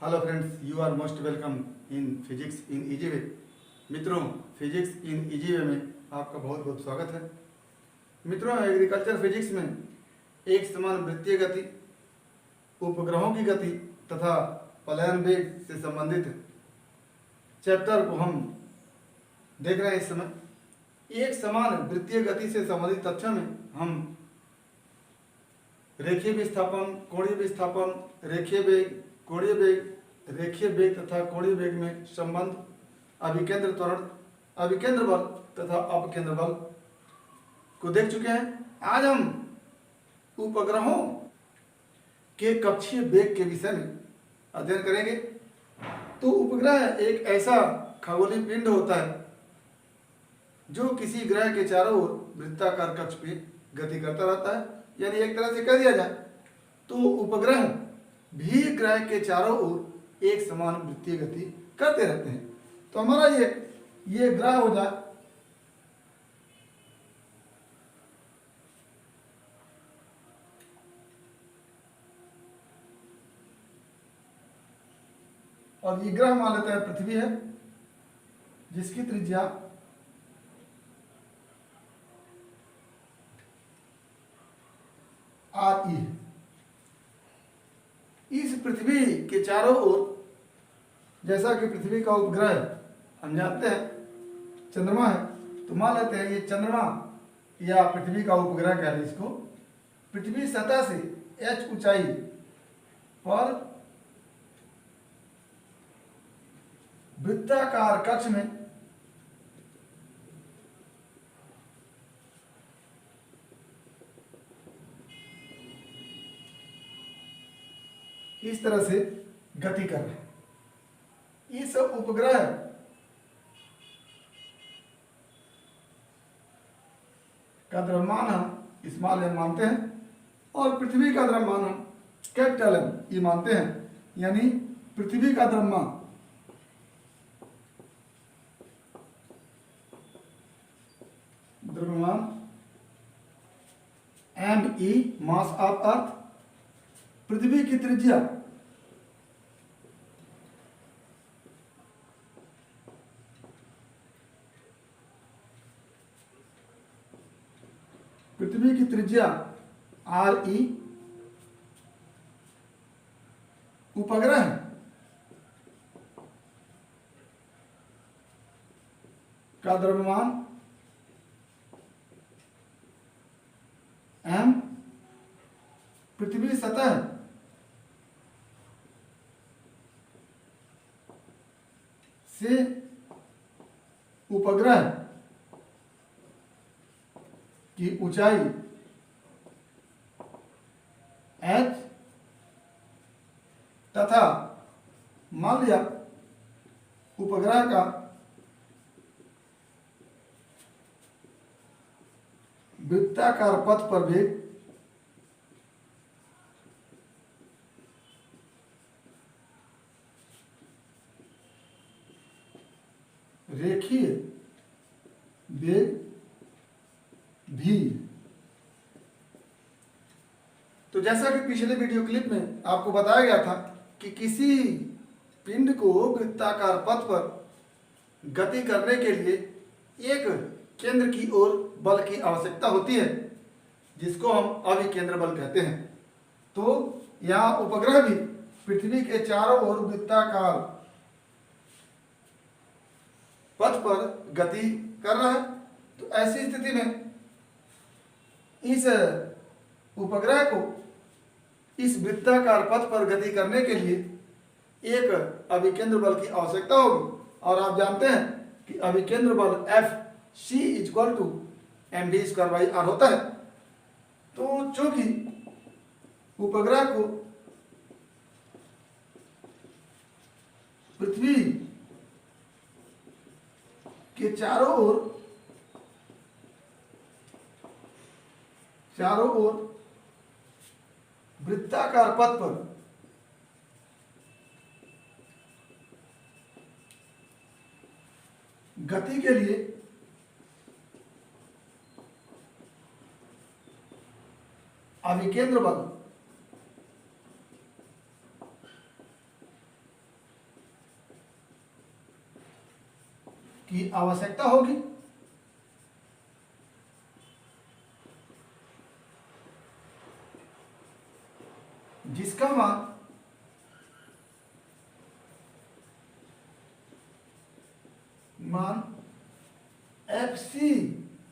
Hello friends, you are most welcome in physics in easy way. मित्रों, physics in easy वे में आपका बहुत बहुत स्वागत है। मित्रों, एग्रीकल्चर फिजिक्स में एक समान वृत्तीय गति, उपग्रहों की गति तथा पलायन वेग से संबंधित चैप्टर को हम देख रहे हैं। इस समय एक समान वृत्तीय गति से संबंधित तथ्यों में हम रेखीय विस्थापन, कोणीय विस्थापन, रेखीय वेग, कोणीय वेग, रेखीय वेग तथा कोणीय वेग में संबंध, अभिकेंद्र त्वरण, अभिकेंद्र बल तथा अपकेंद्र बल को देख चुके हैं। आज हम उपग्रहों के कक्षीय वेग के विषय में अध्ययन करेंगे। तो उपग्रह एक ऐसा खगोलीय पिंड होता है जो किसी ग्रह के चारों ओर वृत्ताकार कक्ष पे गति करता रहता है। यानी एक तरह से कह दिया जाए तो उपग्रह भी ग्रह के चारों ओर एक समान वृत्तीय गति करते रहते हैं। तो हमारा ये ग्रह हो जाए, और ये ग्रह मान लेते हैं पृथ्वी है, जिसकी त्रिज्या आर ई है। इस पृथ्वी के चारों ओर, जैसा कि पृथ्वी का उपग्रह हम जानते हैं चंद्रमा है, तो मान लेते हैं ये चंद्रमा या पृथ्वी का उपग्रह कह रहे इसको, पृथ्वी सतह से h ऊंचाई पर वृत्ताकार कक्ष में इस तरह से गति कर रहे हैं। इस उपग्रह का द्रव्यमान हम स्मॉल m मानते हैं और पृथ्वी का द्रव्यमान हम कैपिटल M ये मानते हैं। यानी पृथ्वी का द्रव्यमान me मास ऑफ अर्थ, पृथ्वी की त्रिज्या आर ई, उपग्रह का द्रव्यमान m, पृथ्वी सतह से उपग्रह की ऊंचाई h तथा मान लिया उपग्रह का वृत्ताकार पथ पर वेग रेखीय वेग भी। तो जैसा कि पिछले वीडियो क्लिप में आपको बताया गया था कि किसी पिंड को वृत्ताकार पथ पर गति करने के लिए एक केंद्र की ओर बल की आवश्यकता होती है, जिसको हम अभिकेंद्र बल कहते हैं। तो यहाँ उपग्रह भी पृथ्वी के चारों ओर वृत्ताकार पथ पर गति कर रहा है। तो ऐसी स्थिति में इस उपग्रह को इस वृत्ताकार पथ पर गति करने के लिए एक अभिकेंद्र बल की आवश्यकता होगी। और आप जानते हैं कि अभिकेंद्र बल F c equal to mv²/r होता है। तो चूंकि उपग्रह को पृथ्वी के चारों ओर वृत्ताकार पथ पर गति के लिए अभिकेंद्र बल की आवश्यकता होगी। जिसका मान एफ सी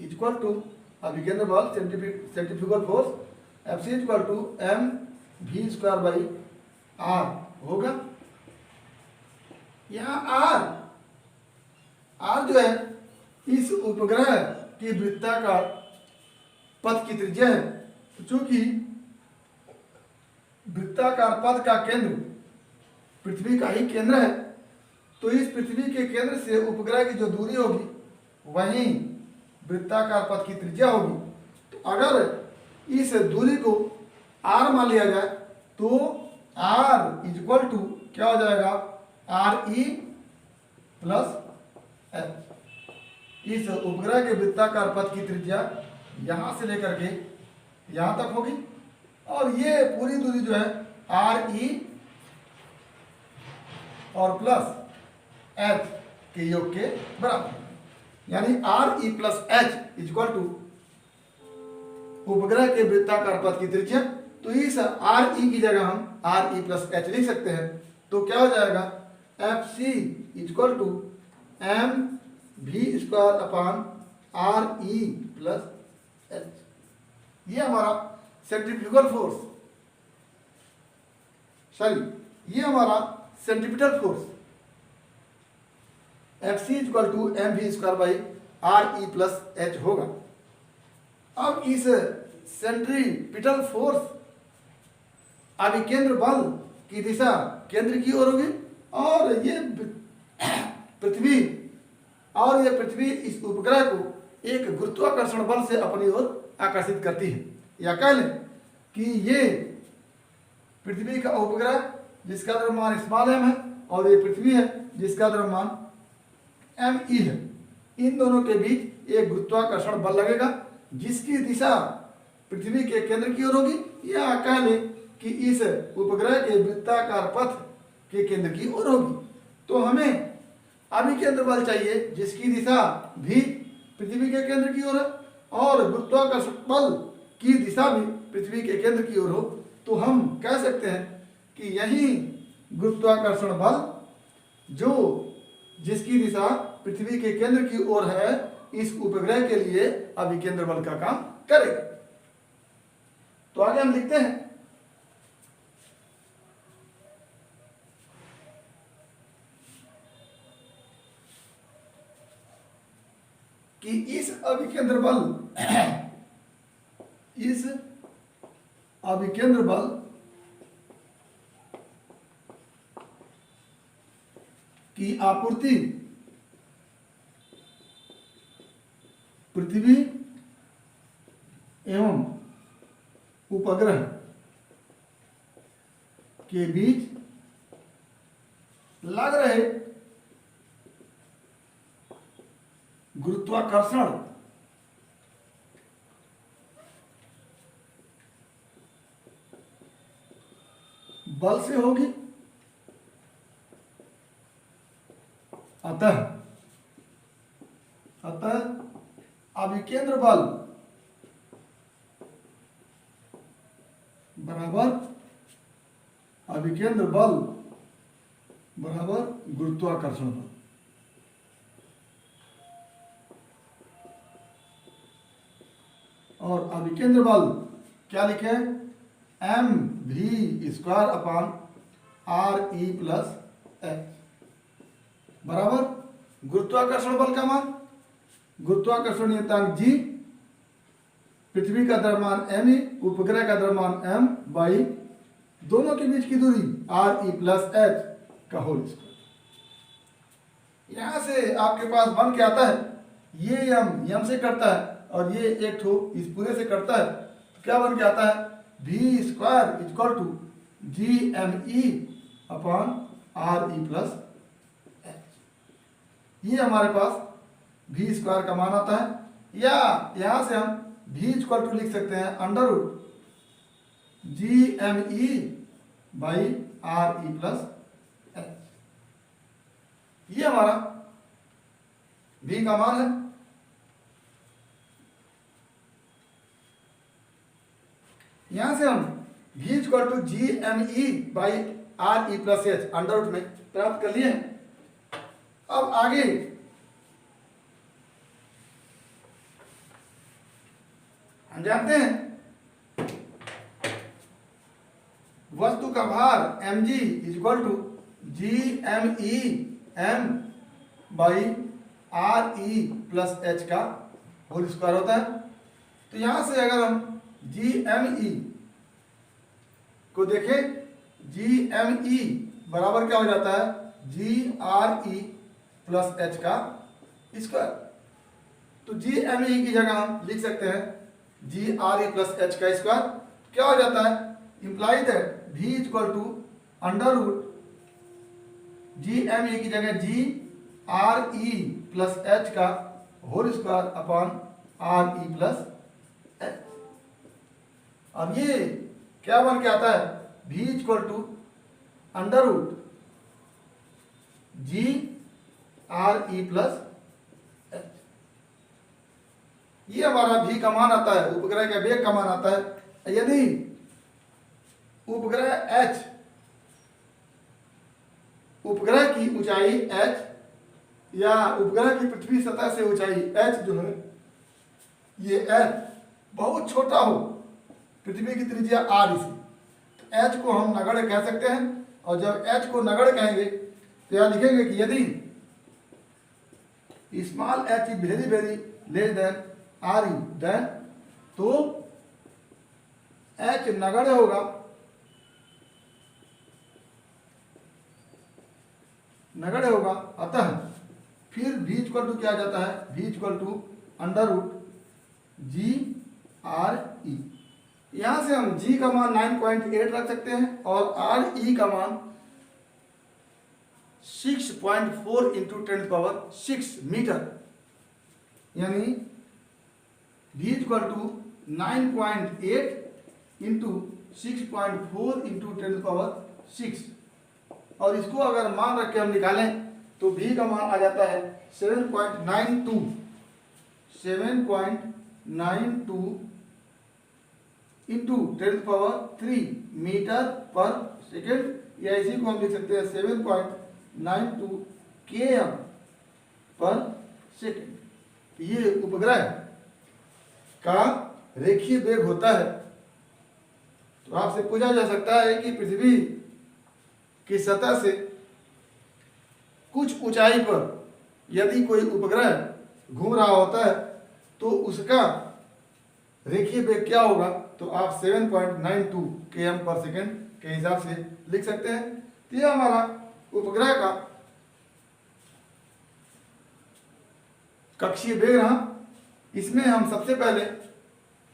इक्वल टू अभिकेंद्र बल centrifugal force F C equal to M V square by R होगा। यहाँ आर जो है इस उपग्रह की वृत्ताकार पथ की त्रिज्या है। चूंकि वृत्ताकार पथ का केंद्र पृथ्वी का ही केंद्र है, तो इस पृथ्वी के केंद्र से उपग्रह की जो दूरी होगी वहीं वृत्ताकार पथ की त्रिज्या होगी। तो अगर इस दूरी को r मान लिया जाए तो r इक्वल टू क्या हो जाएगा, आर ई प्लस एफ। इस उपग्रह के वृत्ताकार पथ की त्रिज्या यहां से लेकर के यहां तक होगी और ये पूरी दूरी जो है आर ई और प्लस एच के योग के बराबर, यानी R E plus H equal to उपग्रह के वृत्ताकार पथ की त्रिज्या। तो इस आर ई की जगह हम आर ई प्लस एच लिख सकते हैं। तो क्या हो जाएगा, F C equal to M V square upon R E plus H. ये हमारा सेंट्रीफ्यूगल फोर्स, सॉरी ये हमारा centripetal force F C equal to M V square by R E plus H होगा। अब इस सेंट्रीपिटल फोर्स अभिकेंद्र बल की दिशा केंद्र की ओर होगी और ये पृथ्वी इस उपग्रह को एक गुरुत्वाकर्षण बल से अपनी ओर आकर्षित करती है। या कह लें कि ये पृथ्वी का उपग्रह जिसका द्रव्यमान स्मॉल एम है और ये पृथ्वी है जिसका द्रव्यमान एम ई है। इन दोनों के बीच एक गुरुत्वाकर्षण बल लगेगा जिसकी दिशा पृथ्वी के केंद्र की ओर होगी। या कह लें कि इस उपग्रह के वृत्ताकार पथ के केंद्र की ओर होगी। तो हमें अभिकेंद्र बल चाहिए जिसकी दिशा भी पृथ्वी के केंद्र की ओर है और गुरुत्वाकर्षण बल की दिशा भी पृथ्वी के केंद्र की ओर हो। तो हम कह सकते हैं कि यही गुरुत्वाकर्षण बल जो जिसकी दिशा पृथ्वी के केंद्र की ओर है इस उपग्रह के लिए अभिकेंद्र बल का काम करेगा। तो आगे हम लिखते हैं कि इस अभिकेंद्र बल की आपूर्ति पृथ्वी एवं उपग्रह के बीच लग रहे गुरुत्वाकर्षण बल से होगी। अतः अभिकेंद्र बल बराबर गुरुत्वाकर्षण बल। और अभिकेंद्र बल क्या लिखे, M V square upon R E plus H बराबर गुरुत्वाकर्षण बल का मान, गुरुत्वाकर्षण नियतांक जी, पृथ्वी का द्रव्यमान एम ई, उपग्रह का द्रव्यमान एम बाई दोनों के बीच की दूरी आर ई प्लस एच का होल स्क्वायर। यहां से आपके पास बन के आता है ये यम से करता है और ये एक ठो इस पूरे से करता है। तो क्या बन के आता है, V square equal to G M E upon R E plus H. ये हमारे पास वी स्क्वायर का मान आता है। या यहां से हम वी इक्वल टू लिख सकते हैं under root G M E by R E plus H. ये हमारा v का मान है। यहां से हम v equal to G M E by R E plus H under root में प्राप्त कर लिए हैं। अब आगे हम जानते हैं वस्तु का भार mg equal to G M E M by R E plus H का होल स्क्वायर होता है। तो यहां से अगर हम जी एम ई को देखें, जी एम ई बराबर क्या हो जाता है, जी आर ई प्लस एच का स्क्वायर। तो जी एम ई की जगह हम लिख सकते हैं G R E plus H का स्क्वायर। क्या हो जाता है, imply that v equal to under root G M E की जगह G R E plus H का whole square upon R E plus H. अब ये क्या बन के आता है, v equal to under root ji R E plus H. ये हमारा v का मान आता है, उपग्रह का वेग का मान आता है। यदि उपग्रह h, उपग्रह की ऊंचाई h या उपग्रह की पृथ्वी सतह से ऊंचाई h जो है ये h बहुत छोटा हो, पृथ्वी की त्रिज्या r इसी, तो h को हम नगण्य कह सकते हैं। और जब h को नगण्य कहेंगे तो यहां लिखेंगे कि यदि small h is very very less than r E, then तो h नगण्य होगा, नगण्य होगा। अतः फिर v इक्वल टू क्या आ जाता है, v equal to under root ji R E. यहां से हम g का मान 9.8 रख सकते हैं और आर ई का मान 6.4 इंटू 10⁻6 मीटर, यानी v equal to 9.8 into 6.4 into 10⁻6। और इसको अगर मान रख के हम निकालें तो v का मान आ जाता है 7.92 इंटू 10⁻3 मीटर पर सेकेंड, या इसी को हम लिख सकते हैं 7.92 km पर सेकेंड। ये उपग्रह का रेखीय वेग होता है। तो आपसे पूछा जा सकता है कि पृथ्वी की सतह से कुछ ऊंचाई पर यदि कोई उपग्रह घूम रहा होता है तो उसका रेखीय वेग क्या होगा, तो आप 7.92 km पर सेकेंड के हिसाब से लिख सकते हैं। तो यह हमारा उपग्रह का कक्षीय वेग रहा। इसमें हम सबसे पहले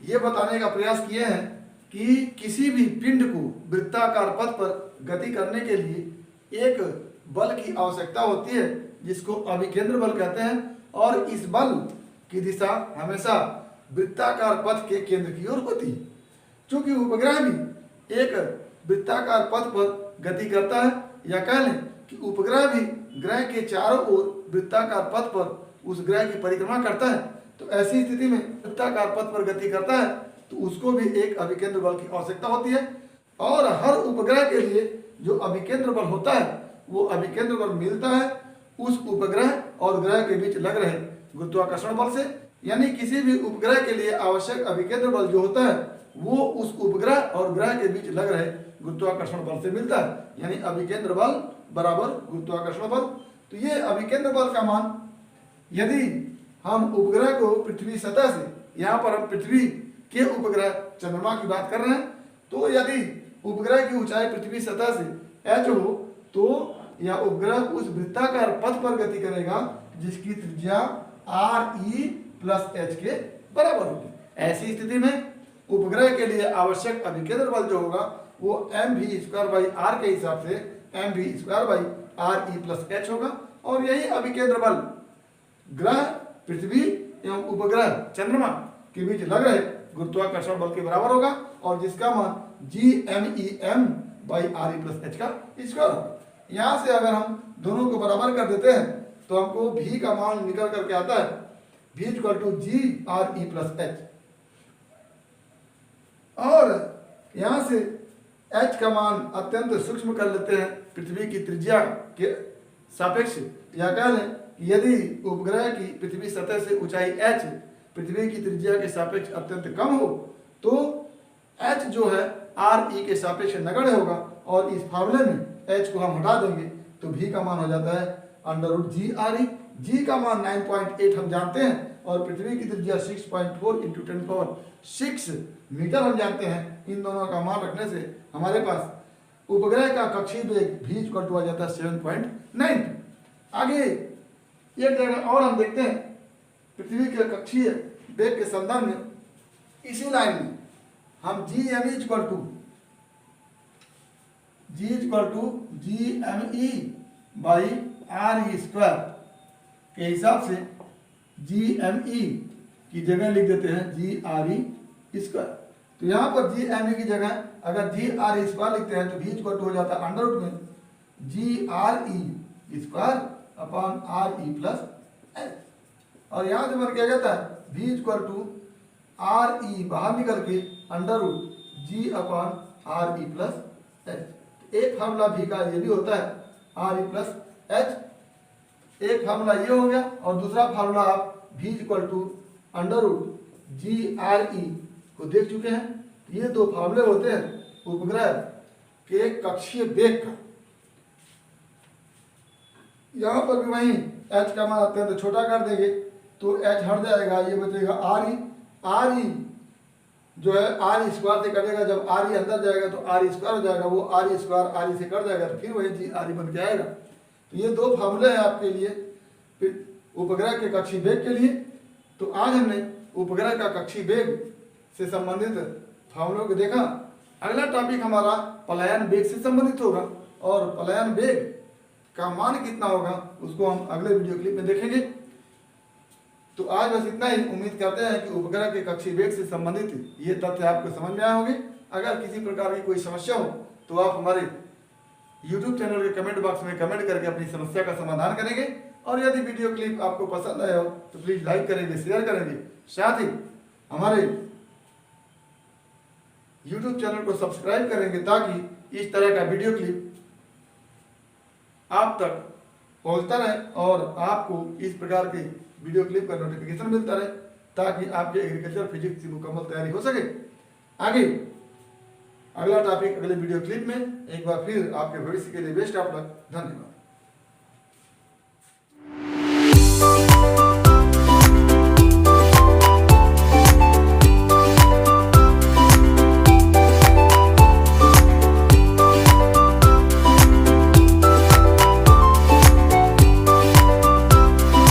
ये बताने का प्रयास किए हैं कि किसी भी पिंड को वृत्ताकार पथ पर गति करने के लिए एक बल की आवश्यकता होती है जिसको अभिकेंद्र बल कहते हैं। और इस बल की दिशा हमेशा वृत्ताकार पथ के केंद्र की ओर होती है। चूंकि उपग्रह भी एक वृत्ताकार पथ पर गति करता है, या कह लें कि उपग्रह भी ग्रह के चारों ओर वृत्ताकार पथ पर उस ग्रह की परिक्रमा करता है, तो ऐसी स्थिति में वृत्ताकार पथ पर गति करता है तो उसको भी एक अभिकेंद्र बल की आवश्यकता होती है। और हर उपग्रह के लिए जो अभिकेंद्र बल होता है वो अभिकेंद्र बल मिलता है उस उपग्रह और ग्रह के बीच लग रहे गुरुत्वाकर्षण बल से। यानी किसी भी उपग्रह के लिए आवश्यक अभिकेंद्र बल जो होता है वो उस उपग्रह और ग्रह के बीच लग रहे गुरुत्वाकर्षण बल से मिलता है, यानी अभिकेंद्र बल बराबर गुरुत्वाकर्षण बल। तो ये अभिकेंद्र बल का मान, यदि हम उपग्रह को पृथ्वी सतह से, यहाँ पर हम पृथ्वी के उपग्रह चंद्रमा की बात कर रहे हैं, तो यदि उपग्रह की ऊंचाई पृथ्वी सतह से h हो तो यह उपग्रह उस वृत्ताकार पथ पर गति करेगा जिसकी त्रिज्या r e प्लस h के बराबर होगी। ऐसी स्थिति में उपग्रह के लिए आवश्यक अभिकेंद्र बल जो होगा वो mv² बाई r के हिसाब से mv² by r e plus h होगा। और यही अभिकेंद्र बल ग्रह पृथ्वी एवं उपग्रह चंद्रमा के बीच लग रहे गुरुत्वाकर्षण बल के बराबर होगा, और जिसका मान GMEM by RE plus H का स्क्वायर होगा। यहाँ से अगर हम दोनों को बराबर कर देते हैं तो हमको भी का मान निकल करके आता है v equal to G R E plus H. और यहाँ से h का मान अत्यंत सूक्ष्म कर लेते हैं पृथ्वी की त्रिज्या के सापेक्ष, या कह लें कि यदि उपग्रह की पृथ्वी सतह से ऊंचाई h पृथ्वी की त्रिज्या के सापेक्ष अत्यंत कम हो तो h जो है आर ई के सापेक्ष नगण्य होगा, और इस फार्मूले में h को हम हटा देंगे तो v का मान हो जाता है अंडर रूट जी आर ई। जी का मान 9.8 हम जानते हैं और पृथ्वी की त्रिज्या 6.4 इंटू 10⁶ मीटर हम जानते हैं। इन दोनों का मान रखने से हमारे पास उपग्रह का कक्षीय वेग v इक्वल टू आ जाता है 7.9। आगे एक जगह और हम देखते हैं पृथ्वी के कक्षीय वेग के संदर्भ में इसी लाइन में हम G M equal to G M E by R E square के हिसाब से जी एम ई की जगह लिख देते हैं जी आर ई स्क्वायर। तो यहाँ पर जी एम ई की जगह अगर जी आर ई स्क्वायर लिखते हैं तो v इक्वल टू हो जाता है अंडर रूट में g R E square upon R E plus H. और यहाँ से बन क्या कहता है v equal to R E बाहर निकल के under root g upon R E plus H. एक फार्मूला v का ये भी होता है आर ई प्लस एच। एक फार्मूला ये हो गया और दूसरा फार्मूला आप v equal to under root ji R E को देख चुके हैं। ये दो फार्मूले होते हैं उपग्रह के कक्षीय वेग का। यहाँ पर भी वहीं h का मान अत्यंत छोटा कर देंगे तो h हट जाएगा, ये बचेगा आर ई। आर ई जो है आर ई स्क्वायर से कटेगा, जब आर ई अंदर जाएगा तो आर ई स्क्वायर हो जाएगा, वो are E square R E से कट जाएगा तो फिर वही जी आर ई बन के आएगा। तो ये दो फार्मूले हैं आपके लिए उपग्रह के कक्षीय वेग के लिए। तो आज हमने उपग्रह का कक्षीय वेग से संबंधित फार्मूलों को देखा। अगला टॉपिक हमारा पलायन वेग से संबंधित होगा और पलायन वेग का मान कितना होगा उसको हम अगले वीडियो क्लिप में देखेंगे। तो आज बस इतना ही। उम्मीद करते हैं कि उपग्रह के कक्षीय वेग से संबंधित ये तथ्य आपको समझ में आए होंगे। अगर किसी प्रकार की कोई समस्या हो तो आप हमारे YouTube चैनल के कमेंट बॉक्स में कमेंट करके अपनी समस्या का समाधान करेंगे। और यदि वीडियो क्लिप आपको पसंद आया हो तो प्लीज़ लाइक करेंगे, शेयर करेंगे, साथ ही हमारे YouTube चैनल को सब्सक्राइब करेंगे ताकि इस तरह का वीडियो क्लिप आप तक पहुंचता रहे और आपको इस प्रकार के वीडियो क्लिप का नोटिफिकेशन मिलता रहे ताकि आपके एग्रीकल्चर फिजिक्स की मुकम्मल तैयारी हो सके। आगे अगला टॉपिक अगले वीडियो क्लिप में। एक बार फिर आपके भविष्य के लिए बेस्ट ऑफ लक। धन्यवाद।